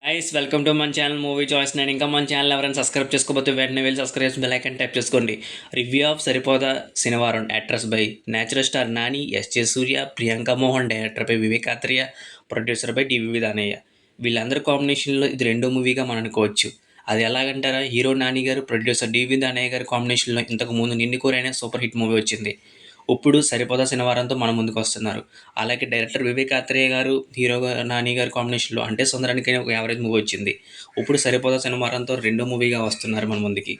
Guys welcome to మన channel movie choice. నేను ఇంకా మన ఛానల్ ఎవరైనా సబ్స్క్రైబ్ చేసుకోకపోతే వెంటనే వెళ్ళి సబ్స్క్రైబ్ చేసి బెల్ ఐకాన్ ట్యాప్ చేసుకోండి. Review of Saripodhaa Sanivaaram actress by natural star Nani, SJ Surya, Priyanka Mohan, director by Vivek Athreya, producer by DVV Danayya. వీళ్ళందరి కాంబినేషన్లో ఇది రెండో మూవీగా మనం అనుకోవచ్చు. అది ఎలాగంటారా, హీరో నాని గారు, ప్రొడ్యూసర్ డివి దానయ్య గారి కాంబినేషన్లో ఇంతకు ముందు నిన్ను కోరైన సూపర్ హిట్ మూవీ వచ్చింది. ఇప్పుడు సరిపోదా శనివారంతో మన ముందుకు వస్తున్నారు. అలాగే డైరెక్టర్ వివేక్ ఆత్రేయ గారు, హీరోగా నాని గారి కాంబినేషన్లో అంటే సుందరానికి ఒక యావరేజ్ మూవీ వచ్చింది. ఇప్పుడు సరిపోదా శనివారంతో రెండో మూవీగా వస్తున్నారు మన ముందుకి.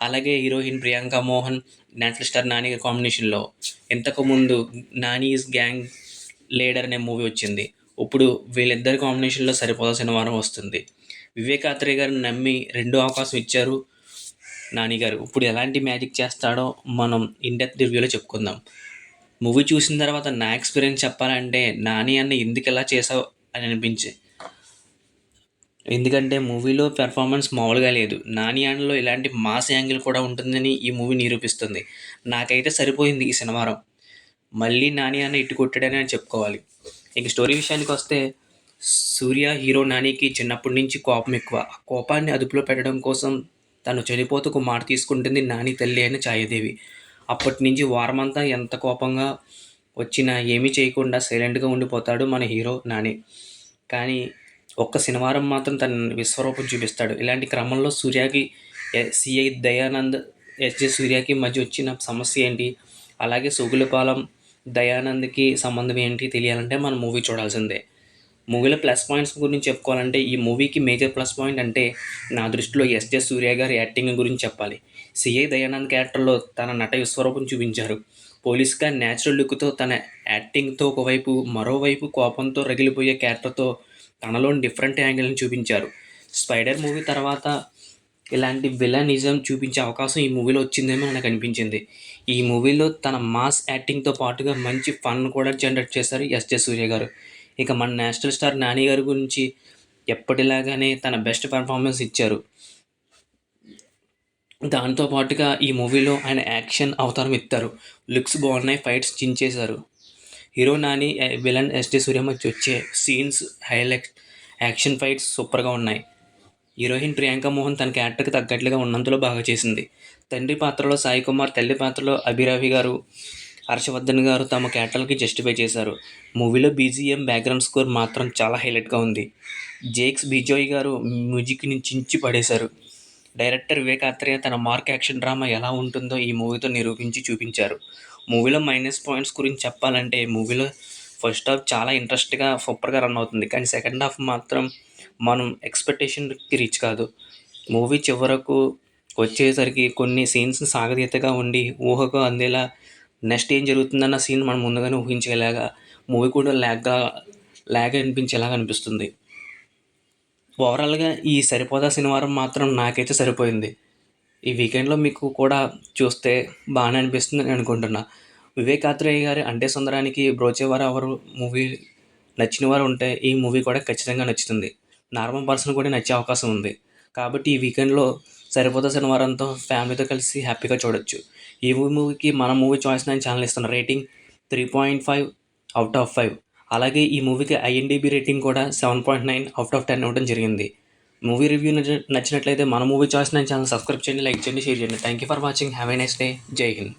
అలాగే heroine Priyanka Mohan, national star Nani గారి కాంబినేషన్లో ఇంతకుముందు నానీస్ గ్యాంగ్ లీడర్ అనే మూవీ వచ్చింది. ఇప్పుడు వీళ్ళిద్దరి కాంబినేషన్లో సరిపోదా శనివారం వస్తుంది. వివేక్ ఆత్రేయ గారిని నమ్మి రెండో అవకాశం ఇచ్చారు నాని గారు. ఇప్పుడు ఎలాంటి మ్యాజిక్ చేస్తాడో మనం ఇన్‌డెప్త్ రివ్యూలో చెప్పుకుందాం. మూవీ చూసిన తర్వాత నా ఎక్స్పీరియన్స్ చెప్పాలంటే, నాని అన్న ఎందుకు ఇలా చేసావు అని అనిపించి. ఎందుకంటే మూవీలో పెర్ఫార్మెన్స్ మామూలుగా లేదు. నాని అన్నలో ఇలాంటి మాస్ యాంగిల్ కూడా ఉంటుందని ఈ మూవీ నిరూపిస్తుంది. నాకైతే సరిపోయింది ఈ శనివారం. మళ్ళీ నాని అన్న ఇటు కొట్టాడని అని చెప్పుకోవాలి. ఇంక స్టోరీ విషయానికి వస్తే, సూర్య హీరో నానికి చిన్నప్పటి నుంచి కోపం ఎక్కువ. ఆ కోపాన్ని అదుపులో పెట్టడం కోసం తను చనిపోతూ ఒక మాట తీసుకుంటుంది నాని తల్లి అయిన ఛాయాదేవి. అప్పటి నుంచి వారమంతా ఎంత కోపంగా వచ్చినా ఏమీ చేయకుండా సైలెంట్గా ఉండిపోతాడు మన హీరో నాని. కానీ ఒక్క శనివారం మాత్రం తన విశ్వరూపం చూపిస్తాడు. ఇలాంటి క్రమంలో సూర్యకి సిఐ దయానంద్, ఎస్జే సూర్యకి మధ్య వచ్చిన సమస్య ఏంటి, అలాగే సోగులపాలెం దయానంద్కి సంబంధం ఏంటి తెలియాలంటే మనం మూవీ చూడాల్సిందే. మూవీలో ప్లస్ పాయింట్స్ గురించి చెప్పుకోవాలంటే, ఈ మూవీకి మేజర్ ప్లస్ పాయింట్ అంటే నా దృష్టిలో ఎస్జే సూర్య గారి యాక్టింగ్ గురించి చెప్పాలి. సిఐ దయానంద్ క్యారెక్టర్లో తన నట విశ్వరూపం చూపించారు. పోలీస్గా న్యాచురల్ లుక్తో తన యాక్టింగ్తో ఒకవైపు, మరోవైపు కోపంతో రగిలిపోయే క్యారెక్టర్తో తనలోని డిఫరెంట్ యాంగిల్ని చూపించారు. స్పైడర్ మూవీ తర్వాత ఇలాంటి విలనిజం చూపించే అవకాశం ఈ మూవీలో వచ్చిందేమో నాకు అనిపించింది. ఈ మూవీలో తన మాస్ యాక్టింగ్తో పాటుగా మంచి ఫన్ కూడా జనరేట్ చేశారు ఎస్జే సూర్య గారు. ఇక మన నేషనల్ స్టార్ నాని గారి గురించి ఎప్పటిలాగానే తన బెస్ట్ పెర్ఫార్మెన్స్ ఇచ్చారు. దాంతో పాటుగా ఈ మూవీలో ఆయన యాక్షన్ అవతారం ఎత్తారు. లుక్స్ బాగున్నాయి, ఫైట్స్ చించేశారు. Hero Nani, villain SJ Suryah మధ్య వచ్చే సీన్స్ హైలైట్, యాక్షన్ ఫైట్స్ సూపర్గా ఉన్నాయి. హీరోయిన్ ప్రియాంక మోహన్ తన క్యారెక్టర్కి తగ్గట్లుగా ఉన్నంతలో బాగా చేసింది. తండ్రి పాత్రలో సాయి కుమార్, తల్లి పాత్రలో అభిరావి గారు, హర్షవర్ధన్ గారు తమ క్యారెక్టర్లకి జస్టిఫై చేశారు. మూవీలో బీజిఎం, బ్యాక్గ్రౌండ్ స్కోర్ మాత్రం చాలా హైలైట్గా ఉంది. జేక్స్ బిజోయ్ గారు మ్యూజిక్ని చించి పడేశారు. డైరెక్టర్ వివేక్ ఆత్రేయ తన మార్క్ యాక్షన్ డ్రామా ఎలా ఉంటుందో ఈ మూవీతో నిరూపించి చూపించారు. మూవీలో మైనస్ పాయింట్స్ గురించి చెప్పాలంటే, మూవీలో ఫస్ట్ హాఫ్ చాలా ఇంట్రెస్ట్గా సూపర్గా రన్ అవుతుంది. కానీ సెకండ్ హాఫ్ మాత్రం మనం ఎక్స్పెక్టేషన్కి రీచ్ కాదు. మూవీ చివరకు వచ్చేసరికి కొన్ని సీన్స్ సాగతీతగా ఉండి ఊహకు అందేలా, నెక్స్ట్ ఏం జరుగుతుందన్న సీన్ మనం ముందుగానే ఊహించేలాగా, మూవీ కూడా ల్యాగ్ అనిపించేలాగా అనిపిస్తుంది. ఓవరాల్గా ఈ సరిపోదా శనివారం మాత్రం నాకైతే సరిపోయింది. ఈ వీకెండ్లో మీకు కూడా చూస్తే బాగానే అనిపిస్తుందని అనుకుంటున్నా. వివేక్ ఆత్రేయ గారి అంటే సుందరానికి, బ్రోచేవారు ఎవరు మూవీ నచ్చిన వారు ఉంటే ఈ మూవీ కూడా ఖచ్చితంగా నచ్చుతుంది. నార్మల్ పర్సన్ కూడా నచ్చే అవకాశం ఉంది. కాబట్టి ఈ వీకెండ్లో సరిపోదా శనివారంతో ఫ్యామిలీతో కలిసి హ్యాపీగా చూడొచ్చు. ఈ మూవీకి మన మూవీ చాయిస్ 9 ఛానల్ ఇస్తున్న రేటింగ్ 3.5/5. అలాగే ఈ మూవీకి ఐఎన్డిబి రేటింగ్ కూడా 7.9/10 ఇవ్వడం జరిగింది. మూవీ రివ్యూ నచ్చినట్లయితే మన మూవీ చాయిస్ 9 ఛానల్ సబ్స్క్రైబ్ చేయండి, లైక్ చేయండి, షేర్ చేయండి. Thank you for watching. Have a nice day. జై హింద్.